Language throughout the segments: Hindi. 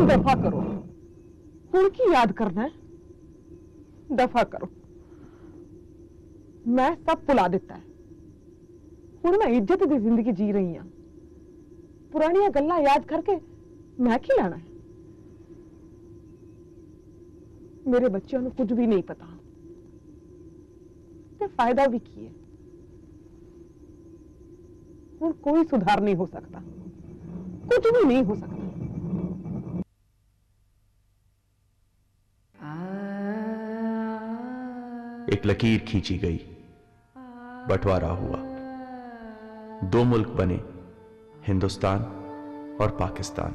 दफा करो, उनकी याद करना है, दफा करो। मैं सब भुला दिता है, हुण मैं इज्जत दी जिंदगी जी रही हां। पुरानियां गल्लां याद करके मैं की लैना है? मेरे बच्चों को कुछ भी नहीं पता, ते फायदा भी की है। हुण कोई सुधार नहीं हो सकता, कुछ भी नहीं हो सकता। एक लकीर खींची गई, बंटवारा हुआ, दो मुल्क बने, हिंदुस्तान और पाकिस्तान।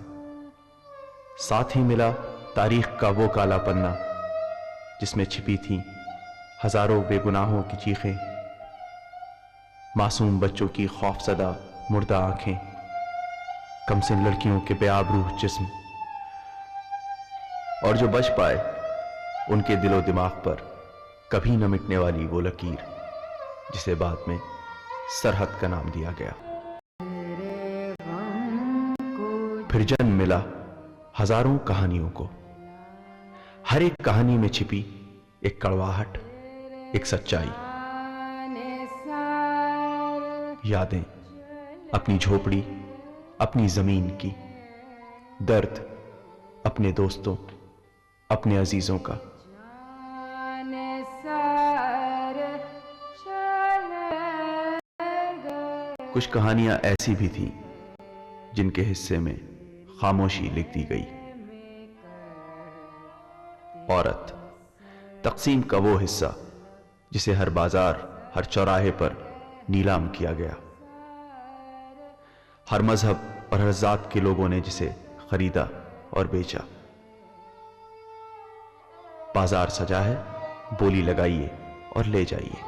साथ ही मिला तारीख का वो काला पन्ना जिसमें छिपी थी हजारों बेगुनाहों की चीखें, मासूम बच्चों की खौफजदा मुर्दा आंखें, कमसिन लड़कियों के बेआबरू जिस्म, और जो बच पाए उनके दिलो दिमाग पर कभी न मिटने वाली वो लकीर जिसे बाद में सरहद का नाम दिया गया। फिर जन्म मिला हजारों कहानियों को, हर एक कहानी में छिपी एक कड़वाहट, एक सच्चाई। यादें अपनी झोपड़ी, अपनी जमीन की, दर्द अपने दोस्तों, अपने अजीजों का। कुछ कहानियां ऐसी भी थीं जिनके हिस्से में खामोशी लिख दी गई। औरत, तकसीम का वो हिस्सा जिसे हर बाजार, हर चौराहे पर नीलाम किया गया। हर मजहब और हर जात के लोगों ने जिसे खरीदा और बेचा। बाजार सजा है, बोली लगाइए और ले जाइए।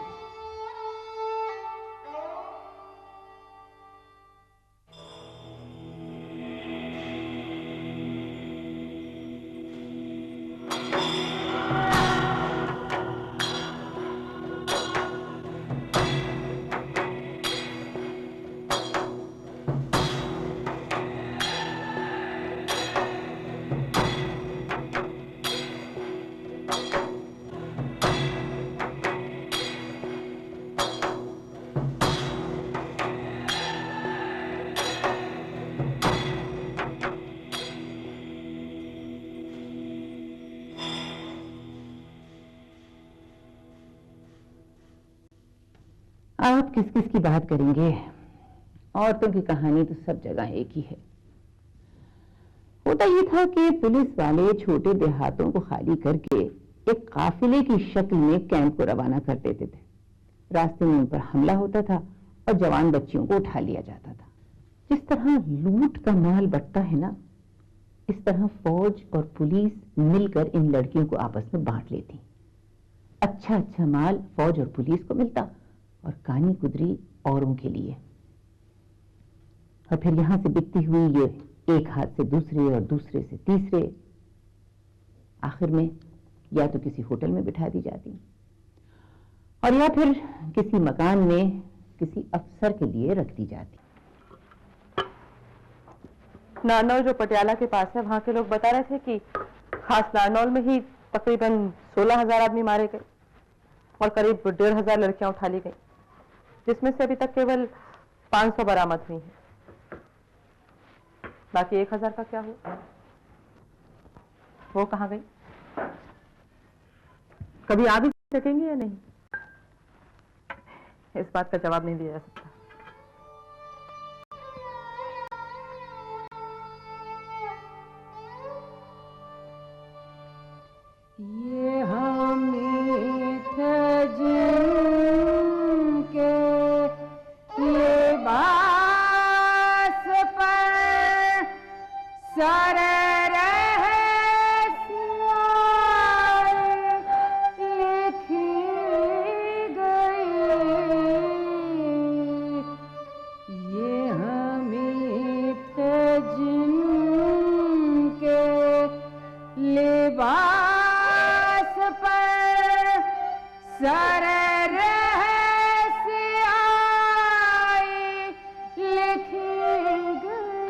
आप किस किस की बात करेंगे? औरतों की कहानी तो सब जगह एक ही है। होता ये था कि पुलिस वाले छोटे देहातों को खाली करके एक काफिले की शक्ल में कैंप को रवाना कर देते थे। रास्ते में उन पर हमला होता था और जवान बच्चियों को उठा लिया जाता था। जिस तरह लूट का माल बंटता है ना, इस तरह फौज और पुलिस मिलकर इन लड़कियों को आपस में बांट लेती। अच्छा अच्छा माल फौज और पुलिस को मिलता और कानी कुदरी औरों के लिए। और फिर यहां से बिकती हुई ये एक हाथ से दूसरे और दूसरे से तीसरे, आखिर में या तो किसी होटल में बिठा दी जाती और या फिर किसी मकान में किसी अफसर के लिए रख दी जाती। नारनौल जो पटियाला के पास है, वहां के लोग बता रहे थे कि खास नारनौल में ही तकरीबन 16,000 आदमी मारे गए और करीब 1,500 लड़कियां उठा ली गई, जिसमें से अभी तक केवल 500 बरामद हुई हैं। बाकी 1,000 का क्या हुआ? वो कहां गई? कभी आ भी सकेंगे या नहीं, इस बात का जवाब नहीं दिया जा सकता। ये हमें जिनके लिबास पर सर लिखी गई, ये हमें जिनके लिबास सर लिखी गई।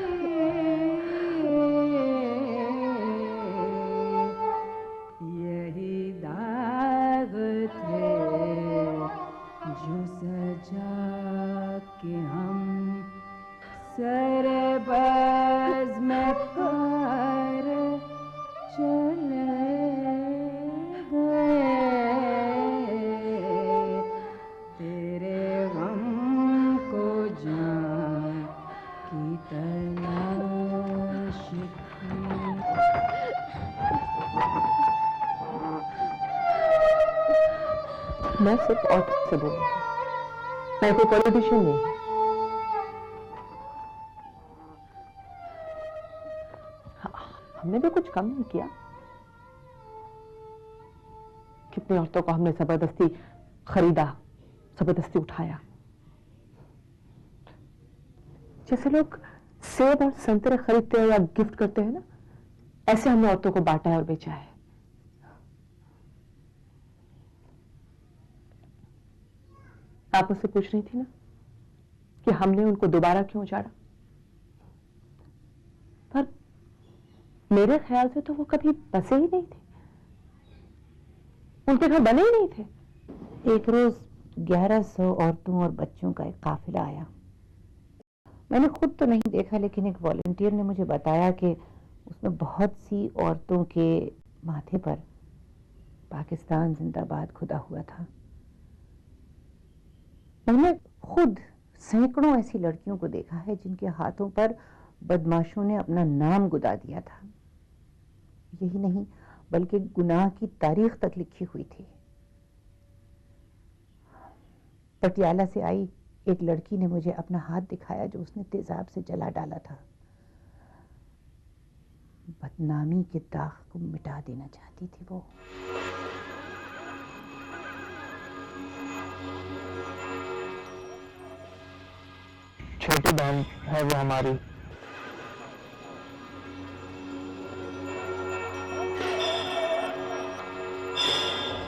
मैं सिर्फ औरत से बोल रही हूँ, मैं कोई पॉलिटिशियन नहीं। हमने भी कुछ कम नहीं किया। कितनी औरतों को हमने जबरदस्ती खरीदा, जबरदस्ती उठाया। जैसे लोग सेब और संतरे खरीदते हैं या गिफ्ट करते हैं ना, ऐसे हमने औरतों को बांटा है और बेचा है। आप मुझसे पूछ रही थी ना कि हमने उनको दोबारा क्यों उजाड़ा, पर मेरे ख्याल से तो वो कभी बसे ही नहीं थे, उनके घर बने ही नहीं थे। एक रोज 1100 औरतों और बच्चों का एक काफिला आया। मैंने खुद तो नहीं देखा, लेकिन एक वॉलंटियर ने मुझे बताया कि उसमें बहुत सी औरतों के माथे पर पाकिस्तान जिंदाबाद खुदा हुआ था। मैंने खुद सैकड़ों ऐसी लड़कियों को देखा है जिनके हाथों पर बदमाशों ने अपना नाम गुदा दिया था। यही नहीं, बल्कि गुनाह की तारीख तक लिखी हुई थी। पटियाला से आई एक लड़की ने मुझे अपना हाथ दिखाया जो उसने तेजाब से जला डाला था। बदनामी के दाग को मिटा देना चाहती थी वो। छोटी बहन है वो हमारी।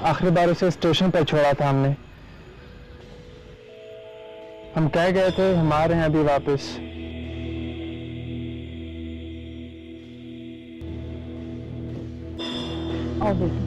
आखिरी बार उसे स्टेशन पर छोड़ा था हमने। हम कह गए थे हमारे हैं अभी वापस। और बेटी,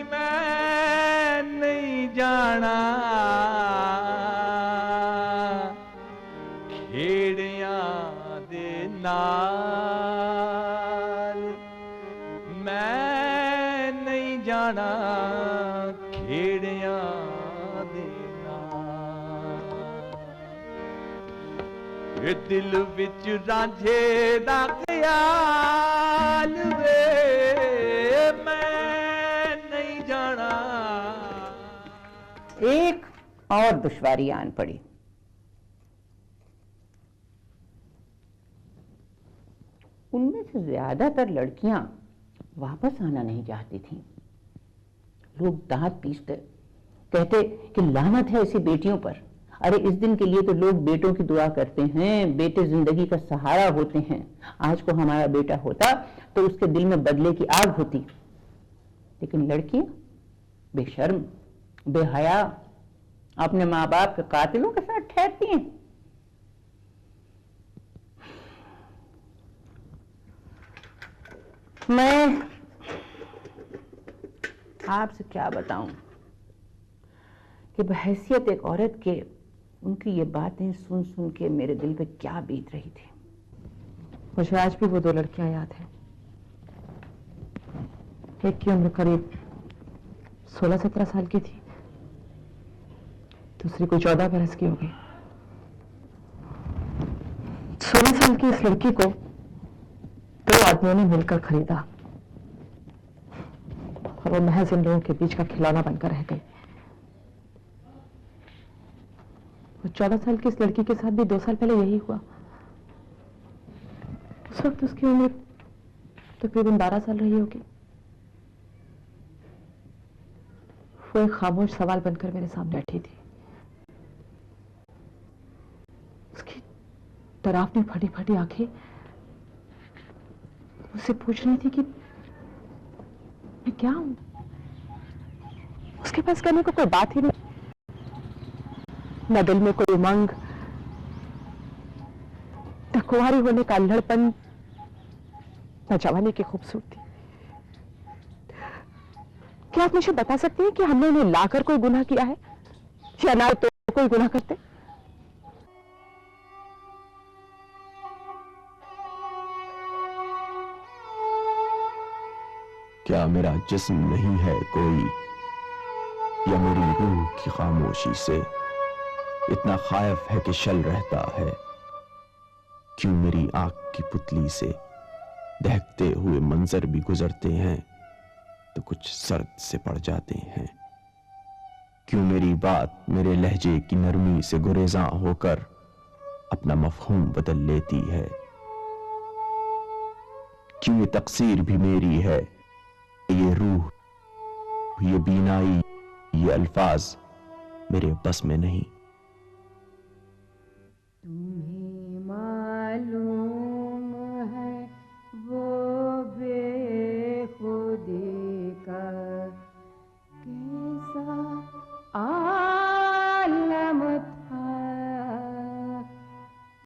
मैं नहीं जाना खेड़िया दे नाल, मैं नहीं जाना खेड़िया दे नाल। ये दिल विच रांझे दा ख्याल वे, एक और दुश्वारी आन पड़ी। उनमें से ज्यादातर लड़कियां वापस आना नहीं चाहती थीं। लोग दांत पीसते, कहते कि लानत है ऐसी बेटियों पर। अरे इस दिन के लिए तो लोग बेटों की दुआ करते हैं, बेटे जिंदगी का सहारा होते हैं। आज को हमारा बेटा होता तो उसके दिल में बदले की आग होती। लेकिन लड़कियां बेशर्म, बेहया, अपने माँ बाप के कातिलों के साथ ठहरती हैं। मैं आपसे क्या बताऊं कि बहैसियत एक औरत के उनकी ये बातें सुन सुन के मेरे दिल पे क्या बीत रही थी। मुझे आज भी वो दो लड़कियां याद हैं। एक की उम्र करीब 16-17 साल की थी, दूसरी कोई 14 बरस की होगी। 16 साल की इस लड़की को 2 आदमियों ने मिलकर खरीदा और वो महज इन लोगों के बीच का खिलौना बनकर रह गई। वो 14 साल की इस लड़की के साथ भी 2 साल पहले यही हुआ। उस वक्त उसकी उम्र तकरीबन 12 साल रही होगी। वो एक खामोश सवाल बनकर मेरे सामने बैठी थी। उसकी डरावनी फटी फटी आंखें मुझसे पूछ रही थी कि मैं क्या हूं। उसके पास करने को कोई बात ही नहीं, न दिल में कोई उमंग, न कुंवारी होने का अल्हड़पन, न जवानी की खूबसूरती। क्या आप मुझे बता सकती हैं कि हमने उन्हें लाकर कोई गुनाह किया है या ना तो कोई गुनाह करते? क्या मेरा जिस्म नहीं है कोई, या मेरी रूह की खामोशी से इतना खायफ है कि शल रहता है? क्यों मेरी आंख की पुतली से दहकते हुए मंजर भी गुजरते हैं तो कुछ सर्द से पड़ जाते हैं? क्यों मेरी बात मेरे लहजे की नरमी से गुरेज़ां होकर अपना मफहूम बदल लेती है? क्यों ये तकसीर भी मेरी है, ये रूह, ये बीनाई, ये अल्फाज मेरे बस में नहीं? तुम्हें मालूम है वो बेखुदी का कैसा आलम था,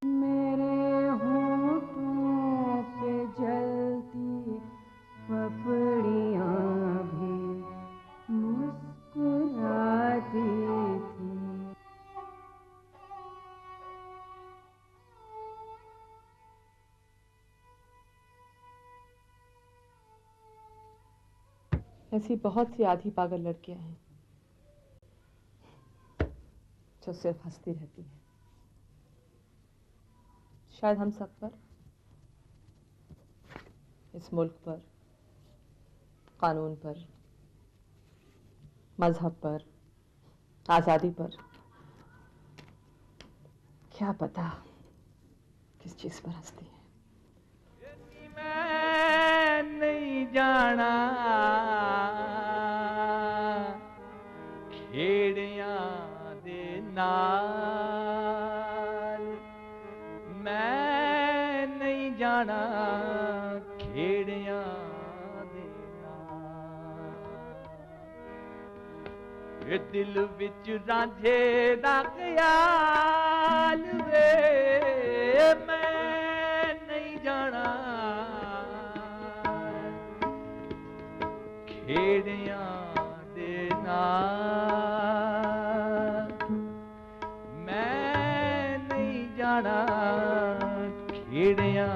मेरे होठों पे जलती पपड़ियां भी मुस्कुराती थी। ऐसी बहुत सी आधी पागल लड़कियां हैं जो सिर्फ हंसती रहती हैं। शायद हम सब पर, इस मुल्क पर, कानून पर, मजहब पर, आजादी पर, क्या पता किस चीज पर हंसती है। मैं नहीं जाना खेड़ियां दे नाल, मैं नहीं जाना खेड़ियां दे नाल। ये दिल विच रांझे दा ख्याल वे, मैं नहीं जाना खेड़ियां दे नाल, मैं नहीं जाना खेड़ियां